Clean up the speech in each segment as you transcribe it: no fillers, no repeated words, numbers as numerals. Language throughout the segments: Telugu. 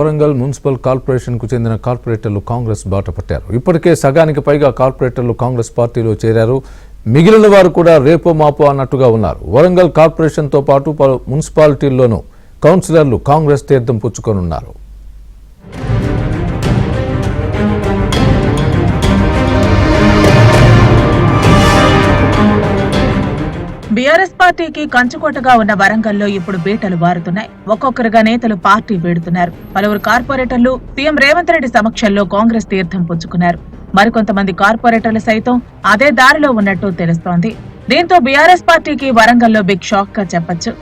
వరంగల్ మున్సిపల్ కార్పొరేషన్కు చెందిన కార్పొరేటర్లు కాంగ్రెస్ బాట పట్టారు. ఇప్పటికే సగానికి పైగా కార్పొరేటర్లు కాంగ్రెస్ పార్టీలో చేరారు. మిగిలిన వారు కూడా రేపో మాపో అన్నట్టుగా ఉన్నారు. వరంగల్ కార్పొరేషన్తో పాటు పలు మున్సిపాలిటీల్లోనూ కౌన్సిలర్లు కాంగ్రెస్ తీర్థం పుచ్చుకోనున్నారు. బీఆర్ఎస్ పార్టీకి కంచుకోటగా ఉన్న వరంగల్లో ఇప్పుడు బీటలు వారుతున్నాయి. ఒక్కొక్కరుగా నేతలు పార్టీ వీడుతున్నారు. పలువురు కార్పొరేటర్లు సీఎం రేవంత్ రెడ్డి సమక్షంలో కాంగ్రెస్ తీర్థం పుచ్చుకున్నారు. మరికొంతమంది కార్పొరేటర్లు సైతం అదే దారిలో ఉన్నట్టు తెలుస్తోంది. దీంతో బీఆర్ఎస్ పార్టీకి వరంగల్లో బిగ్ షాక్ గా చెప్పొచ్చు.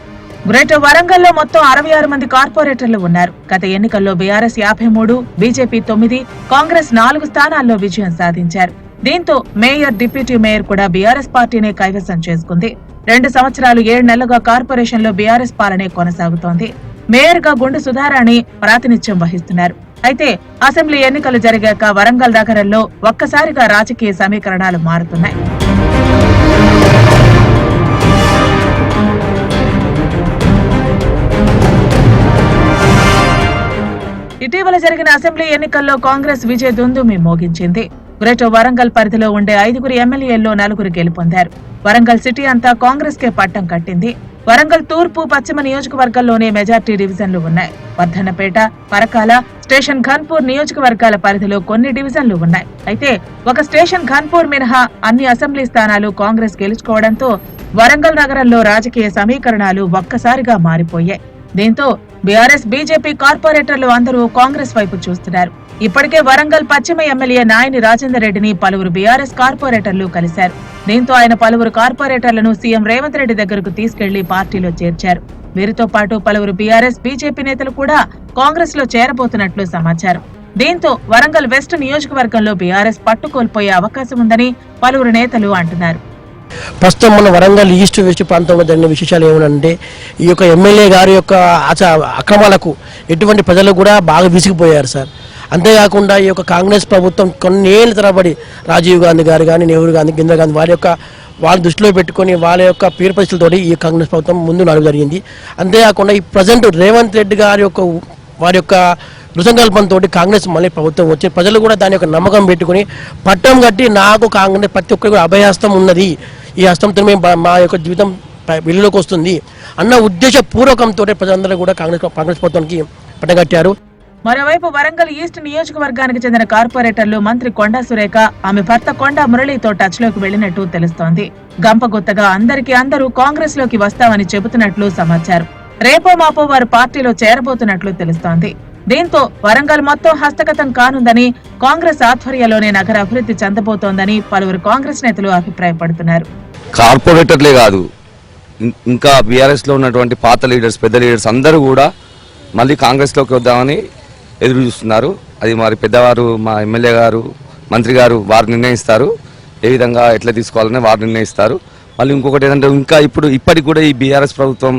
గ్రేటర్ వరంగల్లో మొత్తం 66 మంది కార్పొరేటర్లు ఉన్నారు. గత ఎన్నికల్లో బీఆర్ఎస్ 53, బీజేపీ 9, కాంగ్రెస్ 4 స్థానాల్లో విజయం సాధించారు. దీంతో మేయర్, డిప్యూటీ మేయర్ కూడా బీఆర్ఎస్ పార్టీనే కైవసం చేసుకుంది. 2 సంవత్సరాలు 7 నెలలుగా కార్పొరేషన్ లో బీఆర్ఎస్ పాలనే కొనసాగుతోంది. మేయర్ గా గుండు సుధారాణి ప్రాతినిధ్యం వహిస్తున్నారు. అయితే అసెంబ్లీ ఎన్నికలు జరిగాక వరంగల్ నగరంలో ఒక్కసారిగా రాజకీయ సమీకరణాలు మారుతున్నాయి. ఇటీవల జరిగిన అసెంబ్లీ ఎన్నికల్లో కాంగ్రెస్ విజయ దుందుమి మోగించింది. గ్రేటర్ వరంగల్ పరిధిలో ఉండే 5 ఎమ్మెల్యేల్లో 4 గెలుపొందారు. వరంగల్ సిటీ అంతా కాంగ్రెస్ కే పట్టం కట్టింది. వరంగల్ తూర్పు, పశ్చిమ నియోజకవర్గాల్లోనే మెజార్టీ డివిజన్లు ఉన్నాయి. వర్ధన్నపేట, పరకాల, స్టేషన్ ఘన్పూర్ నియోజకవర్గాల పరిధిలో కొన్ని డివిజన్లు ఉన్నాయి. అయితే ఒక స్టేషన్ ఘన్పూర్ మినహా అన్ని అసెంబ్లీ స్థానాలు కాంగ్రెస్ గెలుచుకోవడంతో వరంగల్ నగరంలో రాజకీయ సమీకరణాలు ఒక్కసారిగా మారిపోయాయి. దీంతో బీఆర్ఎస్, బీజేపీ కార్పొరేటర్లు అందరూ కాంగ్రెస్ వైపు చూస్తున్నారు. ఇప్పటికే వరంగల్ పశ్చిమ ఎమ్మెల్యే నాయని రాజేందర్ రెడ్డిని పలువురు బీఆర్ఎస్ కార్పొరేటర్లు కలిశారు. దీంతో ఆయన పలువురు కార్పొరేటర్లను సీఎం రేవంత్ రెడ్డి దగ్గరకు తీసుకెళ్లి పార్టీలో చేర్చారు. వీరితో పాటు పలువురు బీఆర్ఎస్, బీజేపీ నేతలు కూడా కాంగ్రెస్ లో చేరబోతున్నట్లు సమాచారం. దీంతో వరంగల్ వెస్ట్ నియోజకవర్గంలో బీఆర్ఎస్ పట్టుకోల్పోయే అవకాశం ఉందని పలువురు నేతలు అంటున్నారు. ప్రస్తుతం మన వరంగల్ ఈస్ట్ వెస్ట్ ప్రాంతంలో జరిగిన విశేషాలు ఏమనంటే, ఈ యొక్క ఎమ్మెల్యే గారి యొక్క అక్రమాలకు ఎటువంటి ప్రజలు కూడా బాగా విసిగిపోయారు సార్. అంతేకాకుండా ఈ యొక్క కాంగ్రెస్ ప్రభుత్వం కొన్నేళ్ల తరబడి రాజీవ్ గాంధీ గారు కానీ, నెహ్రూ గాంధీ, ఇందిరా గాంధీ వాళ్ళ దృష్టిలో పెట్టుకుని వాళ్ళ యొక్క పేరు పరిస్థితులతో ఈ కాంగ్రెస్ ప్రభుత్వం ముందు నడుగు జరిగింది. అంతేకాకుండా ఈ ప్రజెంట్ రేవంత్ రెడ్డి గారి యొక్క వారి యొక్క దృసంకల్పంతో కాంగ్రెస్ మళ్ళీ ప్రభుత్వం వచ్చి ప్రజలు కూడా దాని యొక్క నమ్మకం పెట్టుకుని పట్టం కట్టి నాకు కాంగ్రెస్ ప్రతి ఒక్కరికి కూడా అభయహస్తం ఉన్నది, ఈ హస్తంతో మేము మా యొక్క జీవితం వెలుగులోకి వస్తుంది అన్న ఉద్దేశపూర్వకంతో ప్రజలందరూ కూడా కాంగ్రెస్ ప్రభుత్వానికి పట్టగట్టారు. మరోవైపు వరంగల్ ఈస్ట్ నియోజకవర్గానికి చెందిన కార్పొరేటర్లు మంత్రి కొండా సురేఖ, ఆమె భర్త కొండా మురళితో టచ్ లోకి వెళ్లినట్టు తెలుస్తోంది. గంపగుత్తగా అందరూ కాంగ్రెస్ లోకి వస్తామని చెబుతున్నట్లు సమాచారం. రేపో మాపో వారు పార్టీలో చేరబోతున్నట్లు తెలుస్తోంది. దీంతో వరంగల్ మొత్తం హస్తగతం కానుందని, కాంగ్రెస్ ఆధ్వర్యంలోనే నగర అభివృద్ధి చెందబోతోందని పలువురు కాంగ్రెస్ నేతలు అభిప్రాయపడుతున్నారు. కార్పొరేటర్లే కాదు, ఇంకా బీఆర్ఎస్ లో ఉన్నటువంటి పాత లీడర్స్, పెద్ద లీడర్స్ అందరూ కూడా మళ్ళీ కాంగ్రెస్ లోకి వద్దామని ఎదురు చూస్తున్నారు. అది మరి పెద్దవారు, మా ఎమ్మెల్యే గారు, మంత్రి గారు వారు నిర్ణయిస్తారు. ఏ విధంగా ఎట్లా తీసుకోవాలని వారు నిర్ణయిస్తారు. మళ్ళీ ఇంకొకటి ఏంటంటే, ఇప్పటికి కూడా ఈ బీఆర్ఎస్ ప్రభుత్వం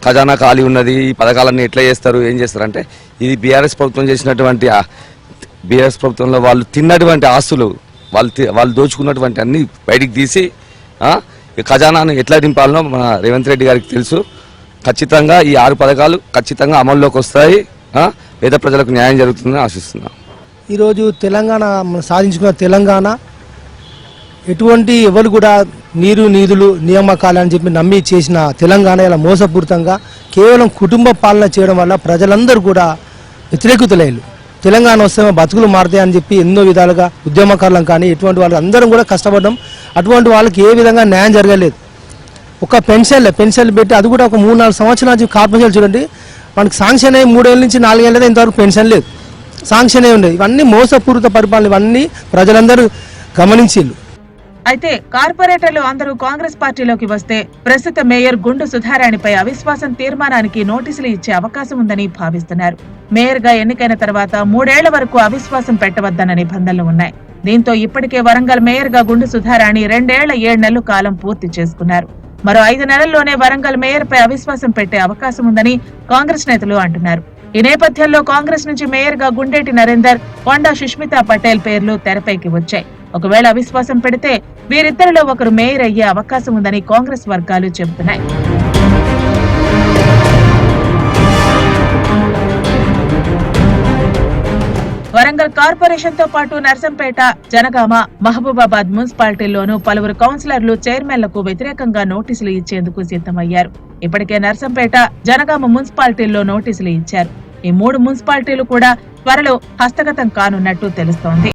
ఖజానా ఖాళీ ఉన్నది, ఈ పథకాలన్నీ ఎట్లా చేస్తారు, ఏం చేస్తారంటే, ఇది బీఆర్ఎస్ ప్రభుత్వం చేసినటువంటి, బీఆర్ఎస్ ప్రభుత్వంలో వాళ్ళు తిన్నటువంటి ఆస్తులు, వాళ్ళు దోచుకున్నటువంటి అన్ని బయటికి తీసి ఖజానాను ఎట్లా దింపాలనో మన రేవంత్ రెడ్డి గారికి తెలుసు. ఖచ్చితంగా ఈ 6 పథకాలు ఖచ్చితంగా అమల్లోకి వస్తాయి. పేద ప్రజలకు న్యాయం జరుగుతుందని ఆశిస్తున్నాం. ఈరోజు తెలంగాణ సాధించుకున్న తెలంగాణ ఎటువంటి ఎవరు కూడా నిధులు నియామకాలు అని చెప్పి నమ్మి చేసిన తెలంగాణ ఇలా మోసపూరితంగా కేవలం కుటుంబ పాలన చేయడం వల్ల ప్రజలందరూ కూడా వ్యతిరేకతలేరు. తెలంగాణ వస్తే బతుకులు మారుతాయి అని చెప్పి ఎన్నో విధాలుగా ఉద్యమకారులం కానీ ఎటువంటి వాళ్ళు అందరం కూడా కష్టపడ్డాం. అటువంటి వాళ్ళకి ఏ విధంగా న్యాయం జరగలేదు. ఒక పెన్షన్లు పెట్టి అది కూడా ఒక 3-4 సంవత్సరాల నుంచి కార్పొరేషన్ చూడండి, మనకి శాంక్షన్ అయ్యి 3 ఏళ్ళ నుంచి 4 ఏళ్ళ ఇంతవరకు పెన్షన్ లేదు, శాంక్షన్ అయ్యి ఉండేది. ఇవన్నీ మోసపూరిత పరిపాలన, ఇవన్నీ ప్రజలందరూ గమనించిళ్ళు. అయితే కార్పొరేటర్లు అందరూ కాంగ్రెస్ పార్టీలోకి వస్తే ప్రస్తుత మేయర్ గుండు సుధారాణిపై అవిశ్వాసం తీర్మానానికి నోటీసులు ఇచ్చే అవకాశం ఉందని భావిస్తున్నారు. మేయర్ గా ఎన్నికైన తర్వాత 3 ఏళ్ల వరకు అవిశ్వాసం పెట్టవద్దన్న నిబంధనలు ఉన్నాయి. దీంతో ఇప్పటికే వరంగల్ మేయర్ గా గుండు సుధారాణి 2 ఏళ్ల 7 నెలల కాలం పూర్తి చేసుకున్నారు. మరో 5 నెలల్లోనే వరంగల్ మేయర్ పై అవిశ్వాసం పెట్టే అవకాశం ఉందని కాంగ్రెస్ నేతలు అంటున్నారు. ఈ నేపథ్యంలో కాంగ్రెస్ నుంచి మేయర్ గా గుండేటి నరేందర్, కొండా సుష్మితా పటేల్ పేర్లు తెరపైకి వచ్చాయి. ఒకవేళ అవిశ్వాసం పెడితే వీరిద్దరిలో ఒకరు మేయర్ అయ్యే అవకాశం ఉందని కాంగ్రెస్ వర్గాలు చెబుతున్నాయి. వరంగల్ కార్పొరేషన్ తో పాటు నర్సంపేట, జనగామ, మహబూబాబాద్ మున్సిపాలిటీల్లోనూ పలువురు కౌన్సిలర్లు చైర్మన్లకు వ్యతిరేకంగా నోటీసులు ఇచ్చేందుకు సిద్ధమయ్యారు. ఇప్పటికే నర్సంపేట, జనగామ మున్సిపాలిటీల్లో నోటీసులు ఇచ్చారు. ఈ 3 మున్సిపాలిటీలు కూడా త్వరలో హస్తగతం కానున్నట్టు తెలుస్తోంది.